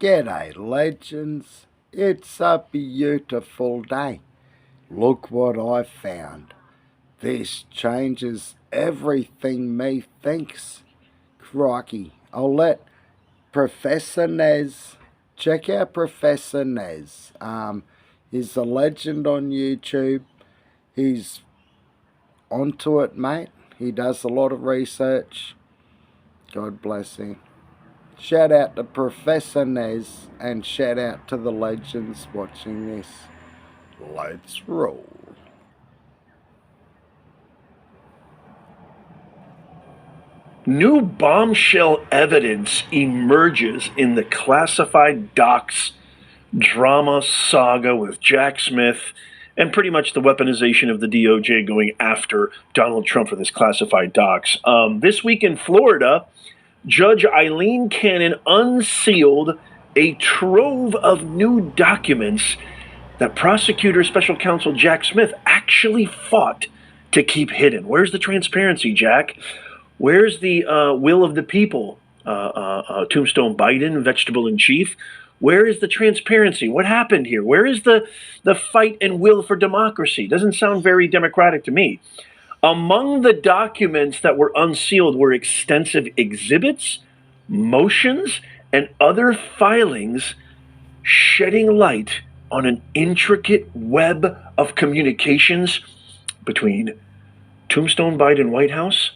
G'day, legends. It's a beautiful day. Look what I found. This changes everything me thinks. Crikey. I'll let Professor Nez check out Professor Nez. He's a legend on YouTube. He's onto it, mate. He does a lot of research. God bless him. Shout out to Professor Nez and shout out to the legends watching this. Let's roll. New bombshell evidence emerges in the classified docs drama saga with Jack Smith and pretty much the weaponization of the DOJ going after Donald Trump for this classified docs. This week in Florida, Judge Eileen Cannon unsealed a trove of new documents that prosecutor special counsel Jack Smith actually fought to keep hidden. Where's the transparency, Jack? Where's the will of the people? Tombstone Biden, vegetable in chief. Where is the transparency? What happened here? Where is the fight and will for democracy? Doesn't sound very democratic to me. Among the documents that were unsealed were extensive exhibits, motions, and other filings shedding light on an intricate web of communications between Tombstone Biden White House,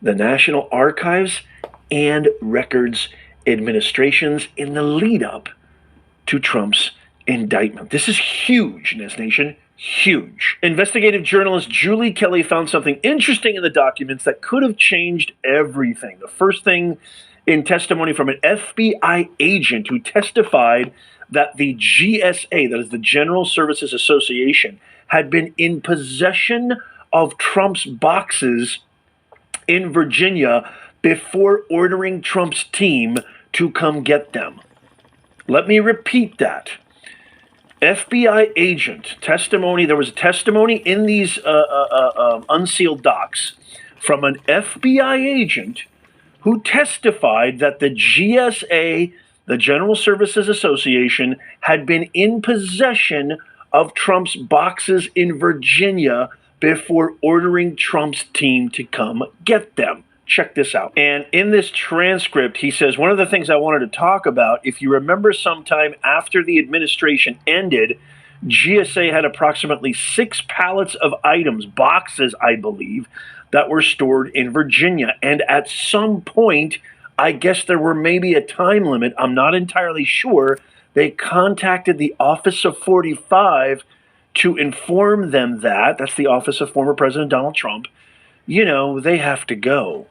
the National Archives, and Records administrations in the lead up to Trump's indictment. This is huge, Ness Nation. Huge. Investigative journalist Julie Kelly found something interesting in the documents that could have changed everything. The first thing in testimony from an FBI agent who testified that the GSA, that is the General Services Association, had been in possession of Trump's boxes in Virginia before ordering Trump's team to come get them. Let me repeat that. FBI agent testimony. There was a testimony in these unsealed docs from an FBI agent who testified that the GSA, the General Services Association, had been in possession of Trump's boxes in Virginia before ordering Trump's team to come get them. Check this out. And in this transcript, he says, one of the things I wanted to talk about, if you remember sometime after the administration ended, GSA had approximately 6 pallets of items, boxes, I believe, that were stored in Virginia. And at some point, I guess there were maybe a time limit, I'm not entirely sure, they contacted the Office of 45 to inform them that, that's the office of former President Donald Trump, you know, they have to go.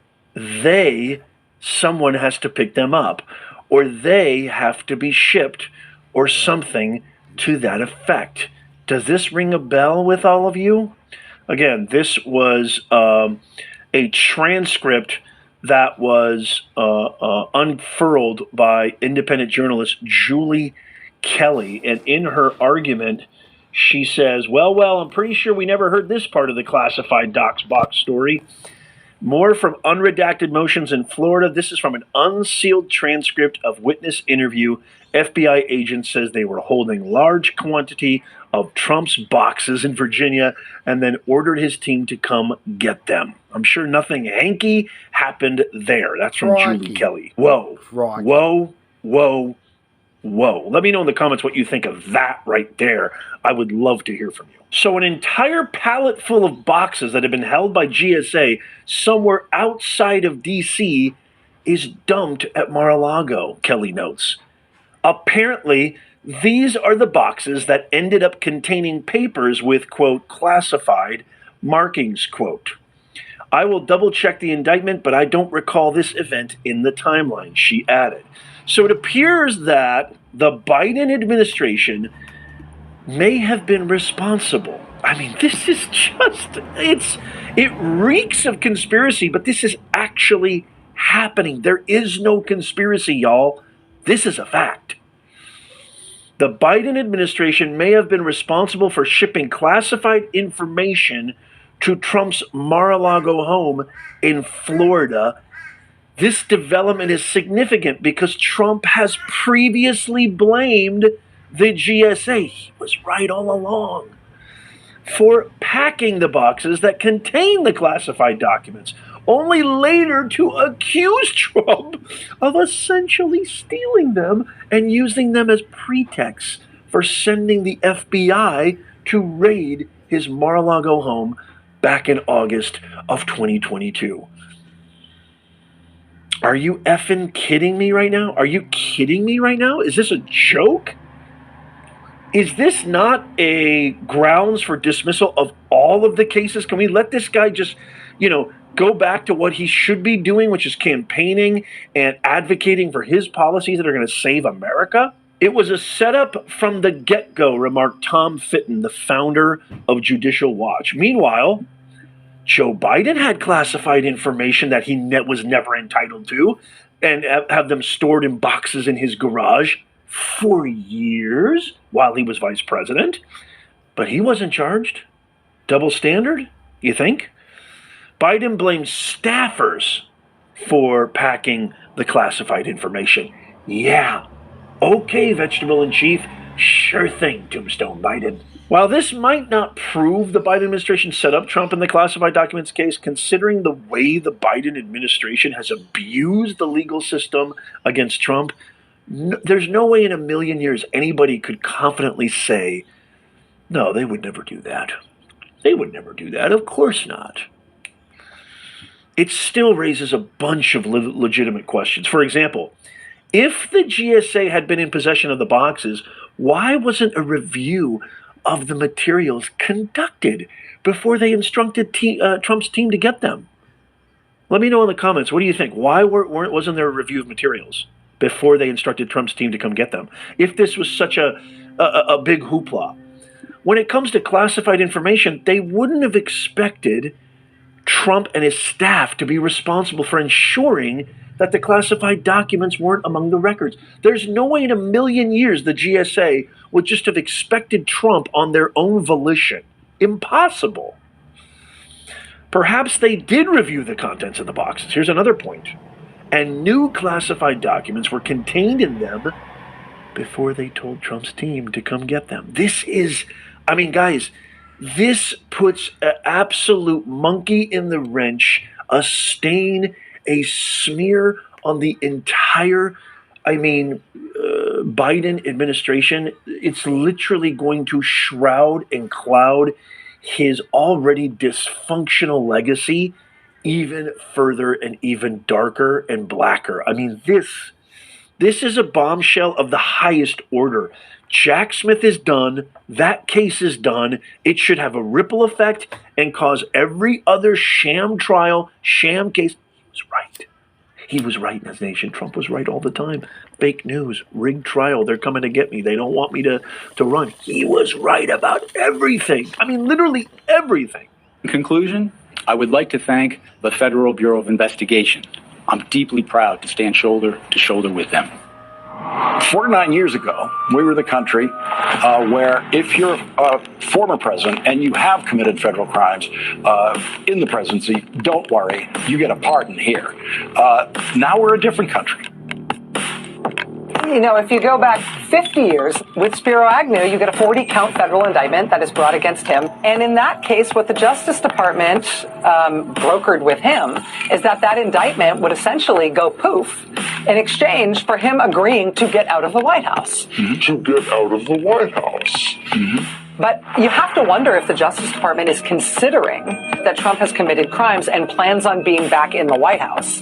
Someone has to pick them up, or they have to be shipped, or something to that effect. Does this ring a bell with all of you? Again, this was a transcript that was unfurled by independent journalist Julie Kelly, and in her argument, she says, well, I'm pretty sure we never heard this part of the classified docs box story. More from unredacted motions in Florida. This is from an unsealed transcript of witness interview. FBI agent says they were holding large quantity of Trump's boxes in Virginia and then ordered his team to come get them. I'm sure nothing hanky happened there. That's from Crikey. Julie Kelly. Whoa. Crikey. Whoa. Whoa. Whoa. Let me know in the comments what you think of that right there. I would love to hear from you. So an entire pallet full of boxes that have been held by GSA somewhere outside of D.C. is dumped at Mar-a-Lago, Kelly notes. Apparently, these are the boxes that ended up containing papers with, quote, classified markings, quote. I will double check the indictment, but I don't recall this event in the timeline, she added. So it appears that the Biden administration may have been responsible. I mean, this is just, it reeks of conspiracy, but this is actually happening. There is no conspiracy, y'all. This is a fact. The Biden administration may have been responsible for shipping classified information to Trump's Mar-a-Lago home in Florida. This development is significant because Trump has previously blamed the GSA. He was right all along for packing the boxes that contain the classified documents, only later to accuse Trump of essentially stealing them and using them as pretext for sending the FBI to raid his Mar-a-Lago home back in August of 2022. Are you effing kidding me right now? Are you kidding me right now? Is this a joke? Is this not a grounds for dismissal of all of the cases? Can we let this guy just, go back to what he should be doing, which is campaigning and advocating for his policies that are going to save America? It was a setup from the get-go, remarked Tom Fitton, the founder of Judicial Watch. Meanwhile, Joe Biden had classified information that he was never entitled to and have them stored in boxes in his garage for years while he was vice president. But he wasn't charged. Double standard, you think? Biden blames staffers for packing the classified information. Yeah. Okay, vegetable in chief. Sure thing, Tombstone Biden. While this might not prove the Biden administration set up Trump in the classified documents case, considering the way the Biden administration has abused the legal system against Trump, there's no way in a million years anybody could confidently say, no, they would never do that. They would never do that. Of course not. It still raises a bunch of legitimate questions. For example, if the GSA had been in possession of the boxes, why wasn't a review of the materials conducted before they instructed Trump's team to get them? Let me know in the comments. What do you think? Why wasn't there a review of materials before they instructed Trump's team to come get them? If this was such a big hoopla. When it comes to classified information, they wouldn't have expected Trump and his staff to be responsible for ensuring that the classified documents weren't among the records. There's no way in a million years the GSA would just have expected Trump on their own volition. Impossible. Perhaps they did review the contents of the boxes. Here's another point. And new classified documents were contained in them before they told Trump's team to come get them. Guys, this puts an absolute monkey in the wrench, a stain, a smear on the entire, Biden administration. It's literally going to shroud and cloud his already dysfunctional legacy even further and even darker and blacker. This is a bombshell of the highest order. Jack Smith is done. That case is done. It should have a ripple effect and cause every other sham trial, sham case. He was right. He was right in his nation. Trump was right all the time. Fake news, rigged trial. They're coming to get me. They don't want me to run. He was right about everything. Literally everything. In conclusion, I would like to thank the Federal Bureau of Investigation. I'm deeply proud to stand shoulder to shoulder with them. 49 years ago, we were the country where if you're a former president and you have committed federal crimes in the presidency, don't worry, you get a pardon here. Now we're a different country. If you go back 50 years with Spiro Agnew, you get a 40-count federal indictment that is brought against him. And in that case, what the Justice Department brokered with him is that indictment would essentially go poof in exchange for him agreeing to get out of the White House. To get out of the White House. But you have to wonder if the Justice Department is considering that Trump has committed crimes and plans on being back in the White House.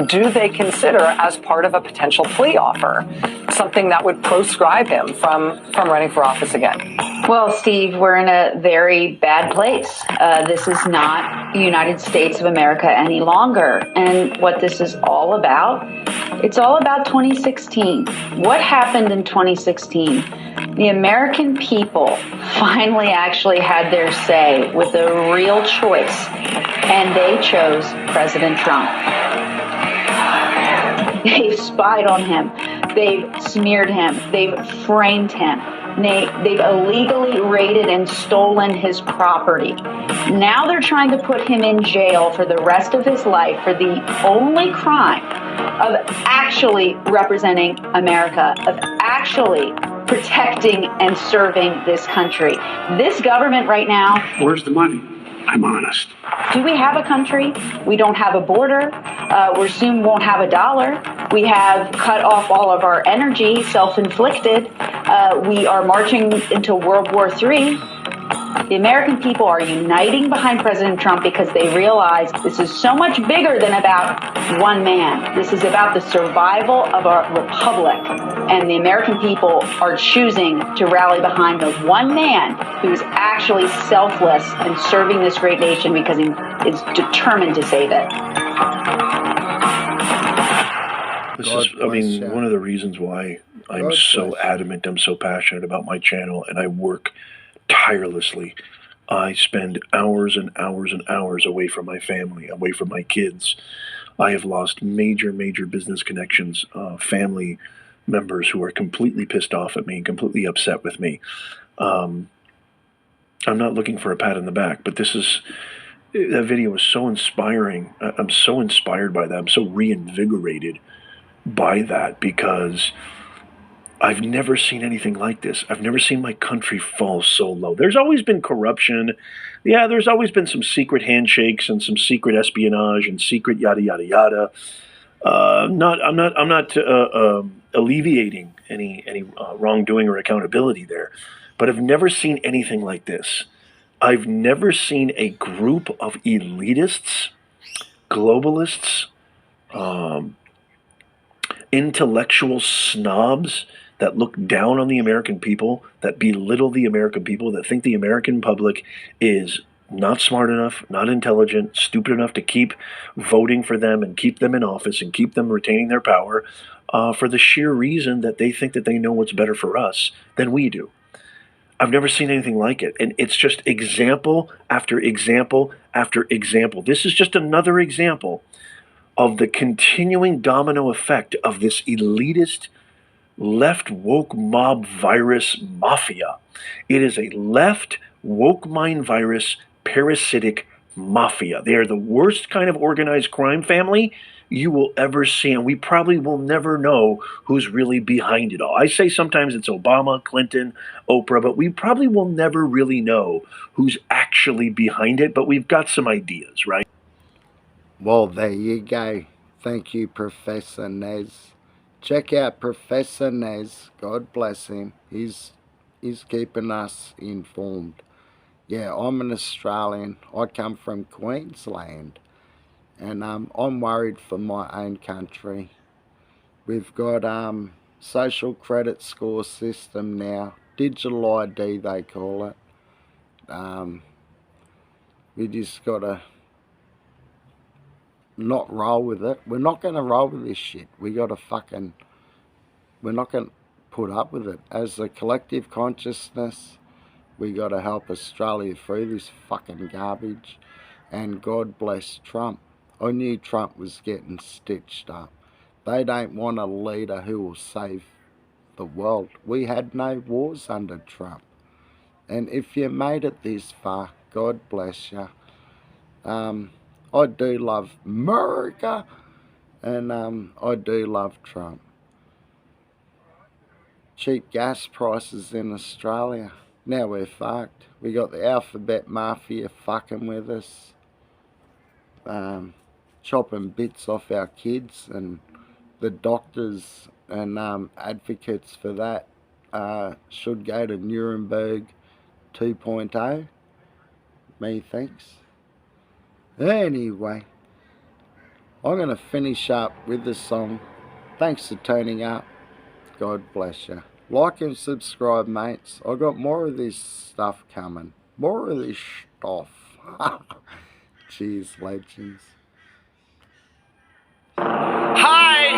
Do they consider, as part of a potential plea offer, something that would proscribe him from running for office again? Well, Steve, we're in a very bad place. This is not the United States of America any longer. And what this is all about, it's all about 2016. What happened in 2016? The American people finally actually had their say with a real choice, and they chose President Trump. They've spied on him. They've smeared him. They've framed him. They've illegally raided and stolen his property. Now they're trying to put him in jail for the rest of his life for the only crime of actually representing America, of actually protecting and serving this country. This government right now... Where's the money? I'm honest. Do we have a country? We don't have a border. We soon won't have a dollar. We have cut off all of our energy, self-inflicted. We are marching into World War III. The American people are uniting behind President Trump because they realize this is so much bigger than about one man. This is about the survival of our republic. And the American people are choosing to rally behind the one man who is actually selfless and serving this great nation because he is determined to save it. One of the reasons why I'm so adamant, I'm so passionate about my channel, and I work tirelessly. I spend hours and hours and hours away from my family, away from my kids. I have lost major business connections, family members who are completely pissed off at me, completely upset with me. I'm not looking for a pat on the back, but that video was so inspiring. I'm so inspired by that. I'm so reinvigorated by that because I've never seen anything like this. I've never seen my country fall so low. There's always been corruption. Yeah, there's always been some secret handshakes and some secret espionage and secret yada yada yada. I'm not alleviating any wrongdoing or accountability there, but I've never seen anything like this. I've never seen a group of elitists, globalists, intellectual snobs that look down on the American people, that belittle the American people, that think the American public is not smart enough, not intelligent, stupid enough to keep voting for them and keep them in office and keep them retaining their power for the sheer reason that they think that they know what's better for us than we do. I've never seen anything like it. And it's just example after example after example. This is just another example of the continuing domino effect of this elitist left woke mob virus mafia. It is a left woke mind virus parasitic mafia. They are the worst kind of organized crime family you will ever see, and we probably will never know who's really behind it all. I say sometimes it's Obama, Clinton, Oprah, but we probably will never really know who's actually behind it, but we've got some ideas, right? Well, there you go. Thank you, Professor Nez. Check out Professor Nez. God bless him. He's keeping us informed. Yeah, I'm an Australian. I come from Queensland. And I'm worried for my own country. We've got social credit score system now. Digital ID, they call it. We just got to not roll with it. We're not going to roll with this shit. We're not going to put up with it. As a collective consciousness, we got to help Australia through this fucking garbage. And God bless Trump. I knew Trump was getting stitched up. They don't want a leader who will save the world. We had no wars under Trump. And if you made it this far, God bless you. I do love America, and I do love Trump. Cheap gas prices in Australia. Now we're fucked. We got the alphabet mafia fucking with us. Chopping bits off our kids, and the doctors and advocates for that should go to Nuremberg 2.0. Me thinks. Anyway, I'm going to finish up with the song. Thanks for tuning up. God bless you. Like and subscribe, mates. I got more of this stuff coming. More of this stuff. Cheers, legends. Hi,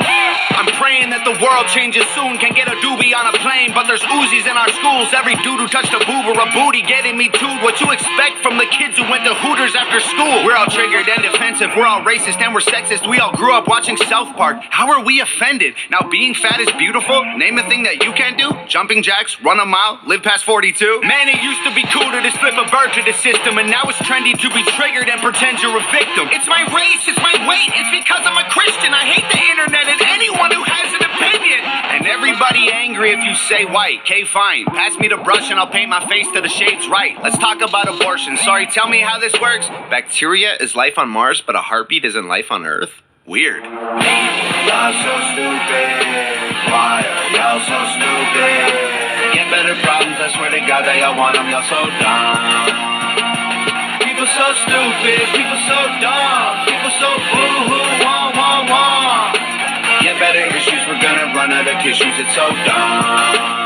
I'm praying that the world changes soon. Can get a doobie on a plane, but there's Uzis in our schools. Every dude who touched a boob or a booty getting me too. What you expect from the kids who went to Hooters after school? We're all triggered and defensive. We're all racist and we're sexist. We all grew up watching South Park. How are we offended? Now being fat is beautiful. Name a thing that you can't do. Jumping jacks, run a mile, live past 42. Man, it used to be cool to just flip a bird to the system, and now it's trendy to be triggered and pretend you're a victim. It's my race, it's my weight, it's because I'm a Christian. I hate the internet and anyone who has an opinion. And everybody angry if you say white. Okay, fine. Pass me the brush and I'll paint my face to the shades right. Let's talk about abortion. Sorry, tell me how this works. Bacteria is life on Mars, but a heartbeat isn't life on Earth? Weird. Y'all so stupid. Why are y'all so stupid? Get better problems, I swear to God that y'all want them. Y'all so dumb. People so stupid. People so dumb. People so boo-hoo, wah, wah, wah. Get better issues, we're gonna run out of tissues. It's so dumb.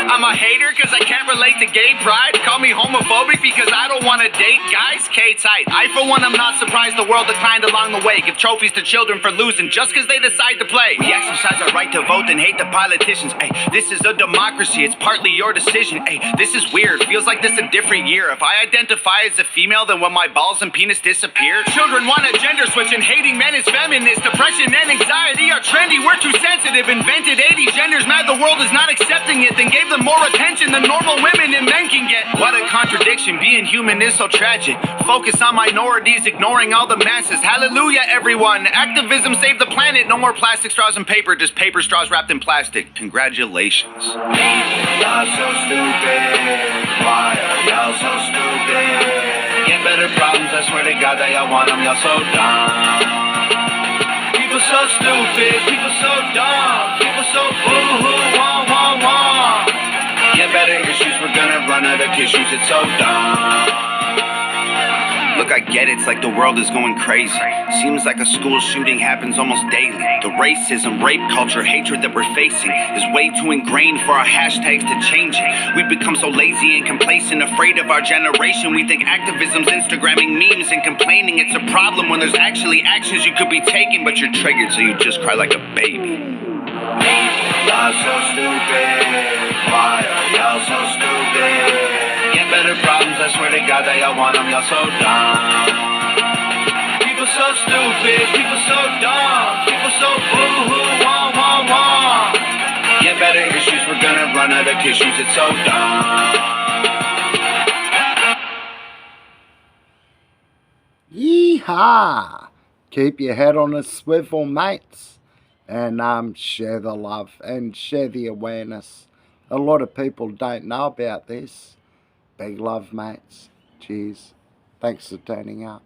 I'm a hater cause I can't relate to gay pride. Call me homophobic because I don't want to date guys. K-tight. I for one am not surprised the world declined along the way. Give trophies to children for losing just cause they decide to play. We exercise our right to vote and hate the politicians. Ay, this is a democracy, it's partly your decision. Ay, this is weird, feels like this a different year. If I identify as a female, then when my balls and penis disappear. Children want a gender switch and hating men is feminist. Depression and anxiety are trendy, we're too sensitive. Invented 80 genders, mad the world is not accepting it. Then gave them more attention than normal women and men can get. What a contradiction, being human is so tragic. Focus on minorities, ignoring all the masses. Hallelujah, everyone. Activism saved the planet. No more plastic straws and paper, just paper straws wrapped in plastic. Congratulations. Y'all so stupid. Why are y'all so stupid? Get better problems, I swear to God that y'all want them. Y'all so dumb. People so stupid. People so dumb. People so boo-hoo, wah, wah, wah. Get better issues, we're gonna run out of tissues, it's so dumb. Look, I get it, it's like the world is going crazy. Seems like a school shooting happens almost daily. The racism, rape culture, hatred that we're facing is way too ingrained for our hashtags to change it. We've become so lazy and complacent, afraid of our generation. We think activism's Instagramming memes and complaining it's a problem when there's actually actions you could be taking, but you're triggered so you just cry like a baby. Y'all so stupid. Why are y'all so stupid? Get better problems, I swear to God that y'all want them. Y'all so dumb. People so stupid. People so dumb. People so boo-hoo, wah, wah, wah. Get better issues, we're gonna run out of tissues. It's so dumb. Yeehaw! Keep your head on a swivel, mates. And share the love and share the awareness. A lot of people don't know about this. Big love, mates. Cheers. Thanks for turning up.